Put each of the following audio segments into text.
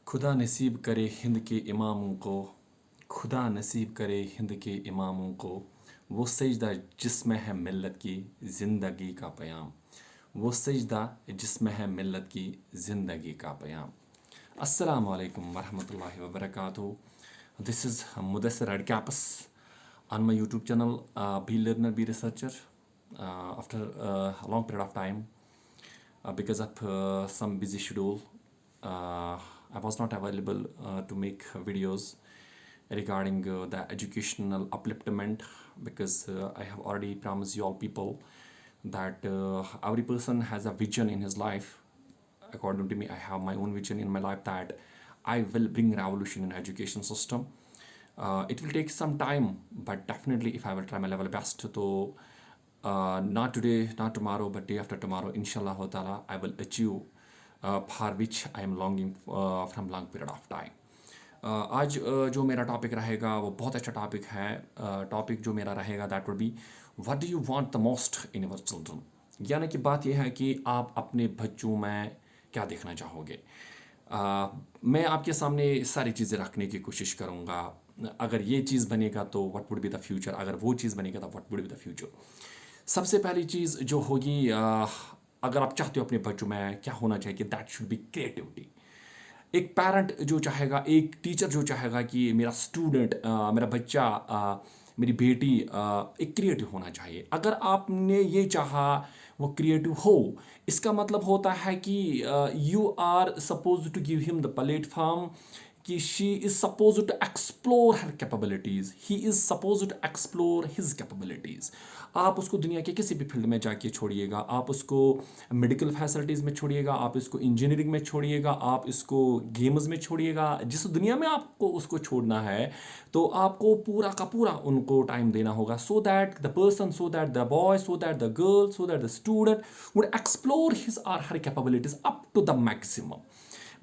खुदा नसीब करे हिंद के इमामों को, खुदा नसीब करे हिंद के इमामों को, वो सजदा जिसमें है मिल्लत की ज़िंदगी का पयाम, वो सजदा जिसमें है मिल्लत की ज़िंदगी का पयाम। अस्सलामु अलैकुम वरहमतुल्लाहि वबरकातुहू। This is Mudassir Adcapas on my YouTube channel, Be Learner, Be Researcher. After a long period of time, because of some busy schedule, I was not available to make videos regarding the educational upliftment, because I have already promised you all people that every person has a vision in his life. According to me, I have my own vision in my life that I will bring revolution in education system. It will take some time, but definitely if I will try my level best, to not today, not tomorrow, but day after tomorrow, inshallah ta'ala, I will achieve for which I am longing from long period of time. आज जो मेरा topic रहेगा वो बहुत अच्छा topic है। Topic जो मेरा रहेगा that would be what do you want the most in your children. यानी कि बात यह है कि आप अपने बच्चों में क्या देखना चाहोगे। मैं आपके सामने सारी चीज़ें रखने की कोशिश करूँगा। अगर ये चीज़ बनेगा तो what would be the future, अगर वो चीज़ बनेगा तो what would be the future. सबसे पहली चीज़ जो होगी, अगर आप चाहते हो अपने बच्चों में क्या होना चाहिए, कि दैट शुड बी क्रिएटिविटी। एक पैरेंट जो चाहेगा, एक टीचर जो चाहेगा कि मेरा स्टूडेंट, मेरा बच्चा, मेरी बेटी एक क्रिएटिव होना चाहिए। अगर आपने ये चाहा वो क्रिएटिव हो, इसका मतलब होता है कि you are suppose to give him the platform, कि she is suppose to explore her capabilities, he is suppose to explore his capabilities. आप उसको दुनिया के किसी भी फील्ड में जाके छोड़िएगा, आप उसको मेडिकल फैसिलिटीज़ में छोड़िएगा, आप इसको इंजीनियरिंग में छोड़िएगा, आप इसको गेम्स में छोड़िएगा, जिस दुनिया में आपको उसको छोड़ना है, तो आपको पूरा का पूरा उनको टाइम देना होगा, so that the person, so that the boy, so that the girl, so that the student would explore his or her capabilities up to the maximum.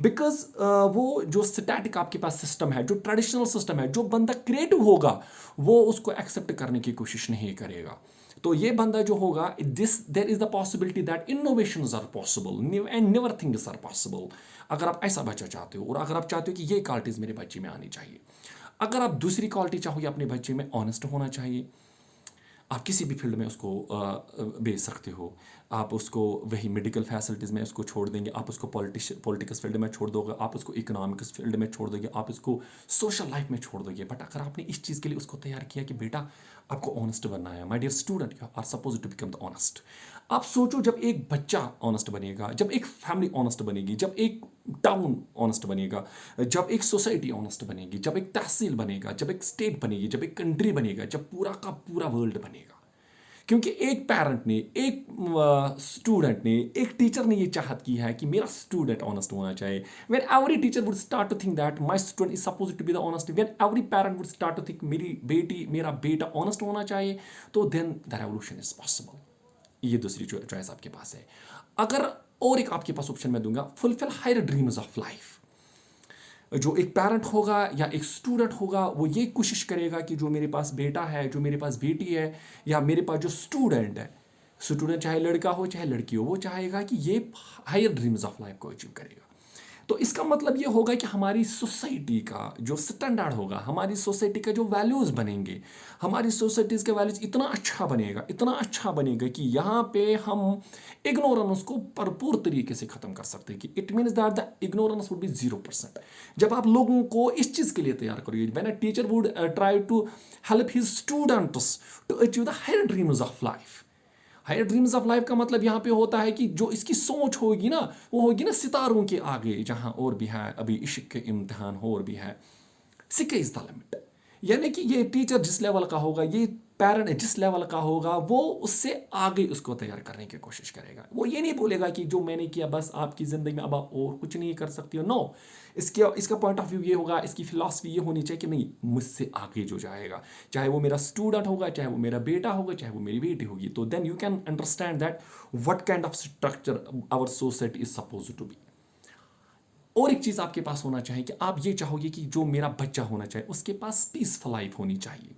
Because वो जो स्टैटिक आपके पास सिस्टम है, जो ट्रेडिशनल सिस्टम है, जो बंदा creative होगा वो उसको एक्सेप्ट करने की कोशिश नहीं करेगा। तो ये बंदा जो होगा, this there is the possibility that innovations are possible and never things are possible. अगर आप ऐसा बच्चा चाहते हो, और अगर आप चाहते हो कि ये क्वालिटीज़ मेरे बच्चे में आनी चाहिए। अगर आप दूसरी क्वालिटी चाहोगे अपने बच्चे में, ऑनेस्ट होना चाहिए। आप किसी भी फील्ड में उसको भेज सकते हो। आप उसको वही मेडिकल फैसिलिटीज़ में उसको छोड़ देंगे, आप उसको पॉलिटिक्स फील्ड में छोड़ दोगे, आप उसको इकोनॉमिक्स फील्ड में छोड़ दोगे, आप उसको सोशल लाइफ में छोड़ दोगे। बट अगर आपने इस चीज़ के लिए उसको तैयार किया कि बेटा आपको ऑनेस्ट बनना है, my dear student, you are suppose to become the honest. आप सोचो, जब एक बच्चा ऑनेस्ट बनेगा, जब एक फैमिली ऑनेस्ट बनेगी, जब एक टाउन ऑनेस्ट बनेगा, जब एक सोसाइटी ऑनेस्ट बनेगी, जब एक तहसील बनेगा, जब एक स्टेट बनेगी, जब एक कंट्री बनेगा, जब पूरा का पूरा वर्ल्ड बनेगा। क्योंकि एक पेरेंट ने, एक स्टूडेंट ने, एक टीचर ने ये चाहत की है कि मेरा स्टूडेंट ऑनेस्ट होना चाहिए। When every teacher would start to think that my student is suppose to be the honest, when every parent would start to think मेरी बेटी, मेरा बेटा ऑनेस्ट होना चाहिए, तो then the revolution is possible. ये दूसरी चॉइस आपके पास है। अगर और एक आपके पास ऑप्शन मैं दूंगा, fulfil higher dreams of life. जो एक पेरेंट होगा या एक स्टूडेंट होगा, वो ये कोशिश करेगा कि जो मेरे पास बेटा है, जो मेरे पास बेटी है, या मेरे पास जो स्टूडेंट है, स्टूडेंट चाहे लड़का हो चाहे लड़की हो, वो चाहेगा कि ये हायर ड्रीम्स ऑफ लाइफ को अचीव करेगा। तो इसका मतलब ये होगा कि हमारी सोसाइटी का जो स्टैंडर्ड होगा, हमारी सोसाइटी का जो वैल्यूज़ बनेंगे, हमारी सोसाइटीज़ के वैल्यूज़ इतना अच्छा बनेगा कि यहाँ पे हम इग्नोरेंस को भरपूर तरीके से ख़त्म कर सकते हैं। कि it means that the ignorance would be 0%। जब आप लोगों को इस चीज़ के लिए तैयार करोगे, when a teacher would try to help his students to achieve the higher dreams of life. Higher dreams of life का मतलब यहाँ पे होता है कि जो इसकी सोच होगी ना, वो होगी ना सितारों के आगे, जहाँ और भी है अभी इश्क के इम्तिहान, और भी है, सिक्के इज द लिमिट। यानी कि ये टीचर जिस लेवल का होगा, ये पेरेंट जिस लेवल का होगा, वो उससे आगे उसको तैयार करने की कोशिश करेगा। वो ये नहीं बोलेगा कि जो मैंने किया बस आपकी ज़िंदगी में अब आप और कुछ नहीं कर सकती हो। नो, इसका पॉइंट ऑफ व्यू ये होगा, इसकी फिलॉसफी ये होनी चाहिए कि नहीं, मुझसे आगे जो जाएगा, चाहे वो मेरा स्टूडेंट होगा, चाहे वो मेरा बेटा होगा, चाहे वो मेरी बेटी होगी, तो then you can understand that what kind of structure our society is suppose to be. और एक चीज़ आपके पास होना चाहिए कि आप ये चाहोगे कि जो मेरा बच्चा होना चाहिए उसके पास पीसफुल लाइफ होनी चाहिए।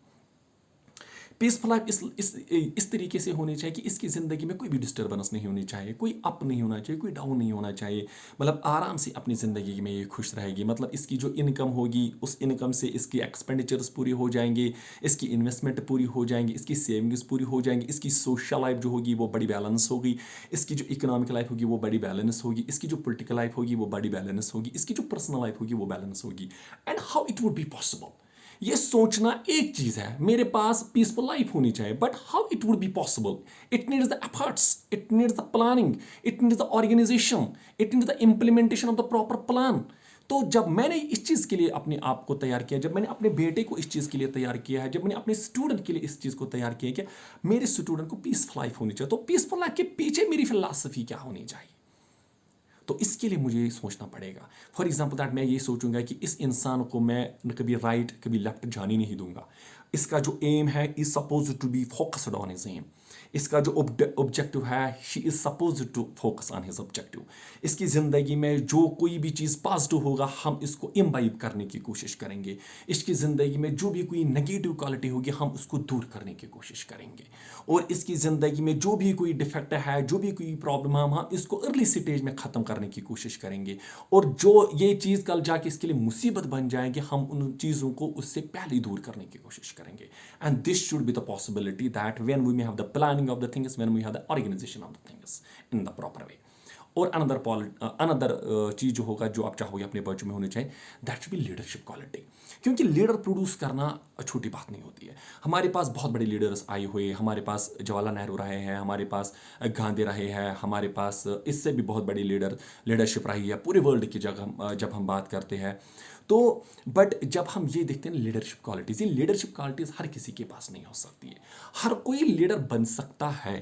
पीसफुल लाइफ इस तरीके से होनी चाहिए कि इसकी ज़िंदगी में कोई भी डिस्टर्बेंस नहीं होनी चाहिए, कोई अप नहीं होना चाहिए, कोई डाउन नहीं होना चाहिए। मतलब आराम से अपनी ज़िंदगी में ये खुश रहेगी। मतलब इसकी जो इनकम होगी उस इनकम से इसकी एक्सपेंडिचर्स पूरी हो जाएंगे, इसकी इन्वेस्टमेंट पूरी हो जाएंगी, इसकी सेविंग्स पूरी हो जाएंगी, इसकी सोशल लाइफ जो होगी वो बड़ी बैलेंस होगी, इसकी जो इकोनॉमिक लाइफ होगी वो बड़ी बैलेंस होगी, इसकी जो पॉलिटिकल लाइफ होगी वो बड़ी बैलेंस होगी, इसकी जो पर्सनल लाइफ होगी वो बैलेंस होगी। And how it would be possible, ये सोचना एक चीज है, मेरे पास पीसफुल लाइफ होनी चाहिए, but how it would be possible? It needs the efforts, it needs the planning, it needs the organisation, it needs the implementation of the proper plan. तो जब मैंने इस चीज़ के लिए अपने आप को तैयार किया, जब मैंने अपने बेटे को इस चीज़ के लिए तैयार किया है, जब मैंने अपने स्टूडेंट के लिए इस चीज़ को तैयार किया कि मेरे स्टूडेंट को पीसफुल लाइफ होनी चाहिए, तो पीसफुल लाइफ के पीछे मेरी फिलॉसफी क्या होनी चाहिए? तो इसके लिए मुझे ये सोचना पड़ेगा। फॉर एग्जाम्पल दैट मैं ये सोचूंगा कि इस इंसान को मैं कभी राइट कभी लेफ्ट जाने नहीं दूंगा। इसका जो एम है is suppose to be focused on his aim. इसका जो ऑब्जेक्टिव है she is suppose to focus on his objective. इसकी ज़िंदगी में जो कोई भी चीज़ पॉजिटिव होगा हम इसको इम्बाइब करने की कोशिश करेंगे। इसकी ज़िंदगी में जो भी कोई नेगेटिव क्वालिटी होगी हम उसको दूर करने की कोशिश करेंगे। और इसकी ज़िंदगी में जो भी कोई डिफेक्ट है, जो भी कोई प्रॉब्लम है, हम इसको अर्ली स्टेज में ख़त्म करने की कोशिश करेंगे। और जो ये चीज़ कल जाके इसके लिए मुसीबत बन जाएगी हम उन चीज़ों को उससे पहले दूर करने की कोशिश करेंगे। And this should be the possibility that when we have the planning of the things, when we have the organization of the things in the proper way. और अनदर चीज़ जो होगा जो आप चाहोगे अपने बच्चों में होनी चाहिए, that should B leadership quality. क्योंकि लीडर प्रोड्यूस करना छोटी बात नहीं होती है। हमारे पास बहुत बड़े लीडर्स आए हुए, हमारे पास जवाहरलाल नेहरू रहे हैं, हमारे पास गांधी रहे हैं, हमारे पास इससे भी बहुत बड़ी लीडरशिप रही है पूरे वर्ल्ड की जगह जब हम बात करते हैं। तो बट जब हम ये देखते हैं लीडरशिप क्वालिटीज, ये लीडरशिप क्वालिटीज हर किसी के पास नहीं हो सकती है। हर कोई लीडर बन सकता है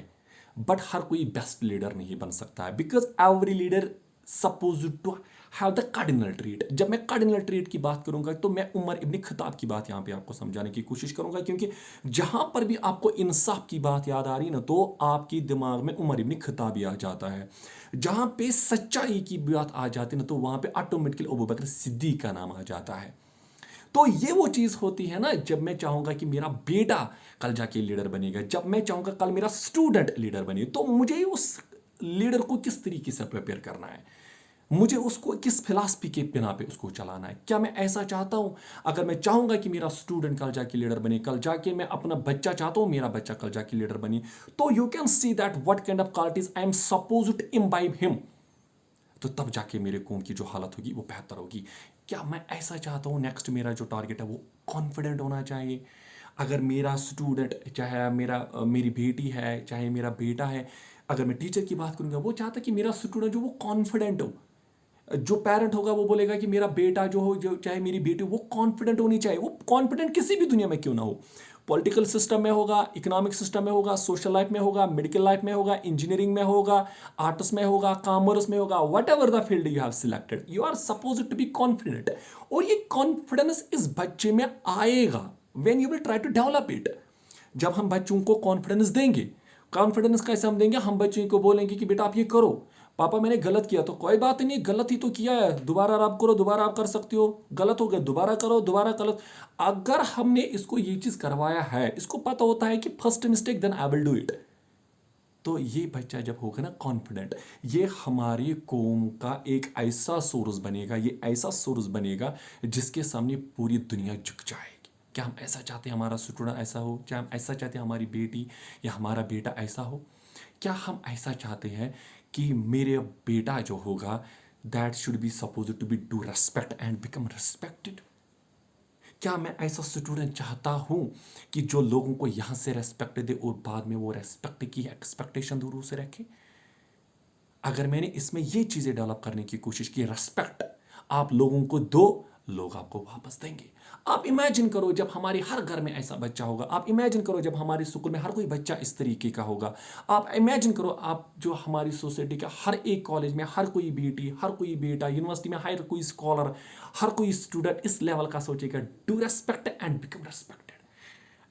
बट हर कोई बेस्ट लीडर नहीं बन सकता है, because every leader suppose to have the cardinal treat. जब मैं कार्डिनल ट्रीट की बात करूंगा तो मैं उमर इब्न खत्ताब की बात यहां पे आपको समझाने की कोशिश करूंगा, क्योंकि जहां पर भी आपको इंसाफ की बात याद आ रही ना तो आपकी दिमाग में उमर इब्न खत्ताब आ जाता है। जहां पे सच्चाई की बात आ जाती है ना तो वहां पे ऑटोमेटिकली अबू बकर सिद्दीक का नाम आ जाता है। तो ये वो चीज होती है ना, जब मैं चाहूंगा कि मेरा बेटा कल जाके लीडर बनेगा, जब मैं चाहूंगा कल मेरा स्टूडेंट लीडर बने, तो मुझे उस लीडर को किस तरीके से प्रिपेयर करना है, मुझे उसको किस फिलॉसफी के बिना पे उसको चलाना है। क्या मैं ऐसा चाहता हूं, अगर मैं चाहूंगा कि मेरा स्टूडेंट कल जाके लीडर बने, कल जाके मैं अपना बच्चा चाहता हूं मेरा बच्चा कल जाके लीडर बने, तो you can see that what kind of qualities I am suppose to imbibe him. तो तब जाके मेरे कौम की जो हालत होगी वो बेहतर होगी। क्या मैं ऐसा चाहता हूँ नेक्स्ट मेरा जो टारगेट है वो कॉन्फिडेंट होना चाहिए। अगर मेरा स्टूडेंट चाहे मेरी बेटी है चाहे मेरा बेटा है, अगर मैं टीचर की बात करूंगा वो चाहता है कि मेरा स्टूडेंट जो वो कॉन्फिडेंट हो। जो पेरेंट होगा वो बोलेगा कि मेरा बेटा जो हो जो चाहे मेरी बेटी वो कॉन्फिडेंट होनी चाहिए। वो कॉन्फिडेंट किसी भी दुनिया में क्यों ना हो, पॉलिटिकल सिस्टम में होगा, इकोनॉमिक सिस्टम में होगा, सोशल लाइफ में होगा, मेडिकल लाइफ में होगा, इंजीनियरिंग में होगा, आर्ट्स में होगा, कॉमर्स में होगा, whatever the field you have selected you are suppose to be confident. और ये कॉन्फिडेंस इस बच्चे में आएगा when you will try to develop it. जब हम बच्चों को कॉन्फिडेंस देंगे, कॉन्फिडेंस कैसे हम देंगे, हम बच्चों को बोलेंगे कि बेटा आप ये करो, पापा मैंने गलत किया तो कोई बात नहीं, गलत ही तो किया है, दोबारा आप करो, दोबारा आप कर सकते हो, गलत हो गया दोबारा करो, दोबारा गलत। अगर हमने इसको ये चीज करवाया है, इसको पता होता है कि first mistake then I will do it, तो ये बच्चा जब होगा ना कॉन्फिडेंट, ये हमारी कौम का एक ऐसा सोर्स बनेगा, ये ऐसा सोर्स बनेगा जिसके सामने पूरी दुनिया झुक जाएगी। क्या हम ऐसा चाहते हैं हमारा स्टूडेंट ऐसा हो? क्या हम ऐसा चाहते हैं हमारी बेटी या हमारा बेटा ऐसा हो? क्या हम ऐसा चाहते हैं कि मेरे बेटा जो होगा that should be suppose to be do respect and become respected? क्या मैं ऐसा स्टूडेंट चाहता हूं कि जो लोगों को यहां से रेस्पेक्ट दे और बाद में वो रेस्पेक्ट की एक्सपेक्टेशन दूर से रखे? अगर मैंने इसमें ये चीजें डेवलप करने की कोशिश की, रेस्पेक्ट आप लोगों को दो, लोग आपको वापस देंगे। आप इमेजिन करो जब हमारे हर घर में ऐसा बच्चा होगा, आप इमेजिन करो जब हमारे स्कूल में हर कोई बच्चा इस तरीके का होगा, आप इमेजिन करो आप जो हमारी सोसाइटी का हर एक कॉलेज में हर कोई बेटी, हर कोई बेटा, यूनिवर्सिटी में हर कोई स्कॉलर, हर कोई स्टूडेंट इस लेवल का सोचेगा, do respect and become respected.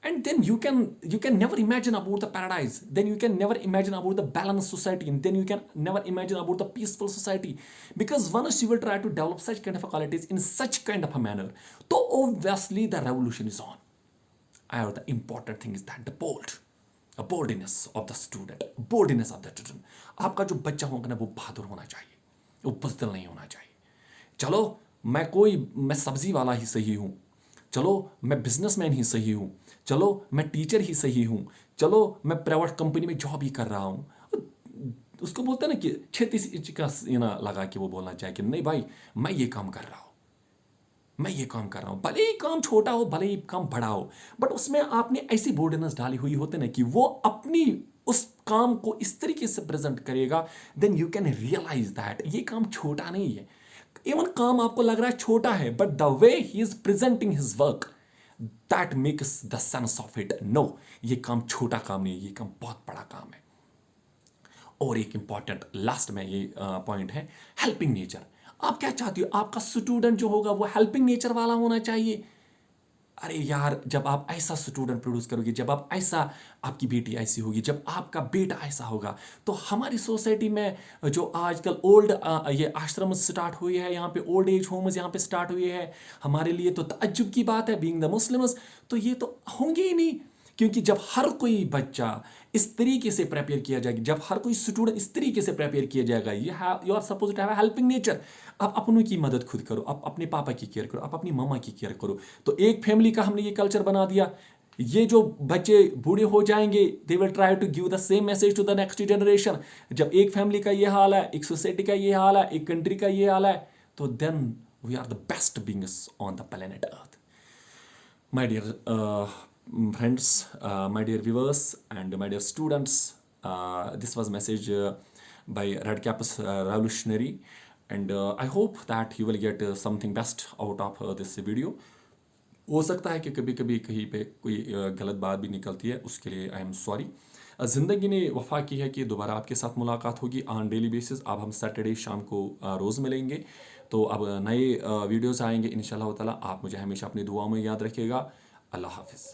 And then you can never imagine about the paradise, then you can never imagine about the balanced society, and then you can never imagine about the peaceful society, because once you will try to develop such kind of qualities in such kind of a manner, so obviously the revolution is on. और the important thing is that the boldness of the student, boldness of the children. आपका जो बच्चा होगा ना वो बहादुर होना चाहिए, वो बुज़दिल नहीं होना चाहिए। चलो मैं सब्जी वाला ही सही हूँ, चलो मैं बिजनेसमैन ही सही हूँ, चलो मैं टीचर ही सही हूँ, चलो मैं प्राइवेट कंपनी में जॉब ही कर रहा हूँ। उसको बोलते हैं ना कि 36 इंच का सीना लगा के वो बोलना चाहिए कि नहीं भाई मैं ये काम कर रहा हूँ, मैं ये काम कर रहा हूँ, भले ही काम छोटा हो भले ही काम बड़ा हो, बट उसमें आपने ऐसी बोर्डनेस डाली हुई होते ना कि वो अपनी उस काम को इस तरीके से प्रेजेंट करेगा, then you can realise that ये काम छोटा नहीं है। इवन काम आपको लग रहा है छोटा है, but the way he is presenting his work that makes the sense of it, no ये काम छोटा काम नहीं, ये काम बहुत बड़ा काम है। और एक इंपॉर्टेंट लास्ट में ये पॉइंट है, हेल्पिंग नेचर। आप क्या चाहती हो आपका स्टूडेंट जो होगा वो हेल्पिंग नेचर वाला होना चाहिए। अरे यार जब आप ऐसा स्टूडेंट प्रोड्यूस करोगे, जब आप ऐसा, आपकी बेटी ऐसी होगी, जब आपका बेटा ऐसा होगा, तो हमारी सोसाइटी में जो आजकल ओल्ड ये आश्रम स्टार्ट हुए हैं, यहाँ पे ओल्ड एज होम्स यहाँ पे स्टार्ट हुए हैं, हमारे लिए तो तअज्जुब की बात है बीइंग द मुस्लिम्स, तो ये तो होंगे ही नहीं। क्योंकि जब हर कोई बच्चा इस तरीके से प्रिपेयर किया जाएगा, जब हर कोई स्टूडेंट इस तरीके से प्रिपेयर किया जाएगा, you are suppose to have a helping nature. आप अपनों की मदद खुद करो, आप अपने पापा की केयर करो, आप अपनी मम्मा की केयर करो। तो एक फैमिली का हमने ये कल्चर बना दिया, ये जो बच्चे बूढ़े हो जाएंगे they will try to give the same message to the next generation. जब एक फैमिली का ये हाल है, एक सोसाइटी का ये हाल है, एक कंट्री का ये हाल है, तो then we are the best beings on the planet Earth. My dear friends, my dear viewers, and my dear students, this was message by Red Campus Revolutionary, and I hope that you will get something best out of this video. हो सकता है कि कभी कभी कहीं पे कोई गलत बात भी निकलती है, उसके लिए आई एम सॉरी। ज़िंदगी ने वफ़ा की है कि दोबारा आपके साथ मुलाकात होगी ऑन डेली बेसिस। अब हम सैटरडे शाम को रोज़ मिलेंगे, तो अब नए वीडियोस आएंगे इंशाल्लाह ताला। आप मुझे हमेशा अपनी दुआओं में याद रखिएगा। अल्लाह हाफिज़।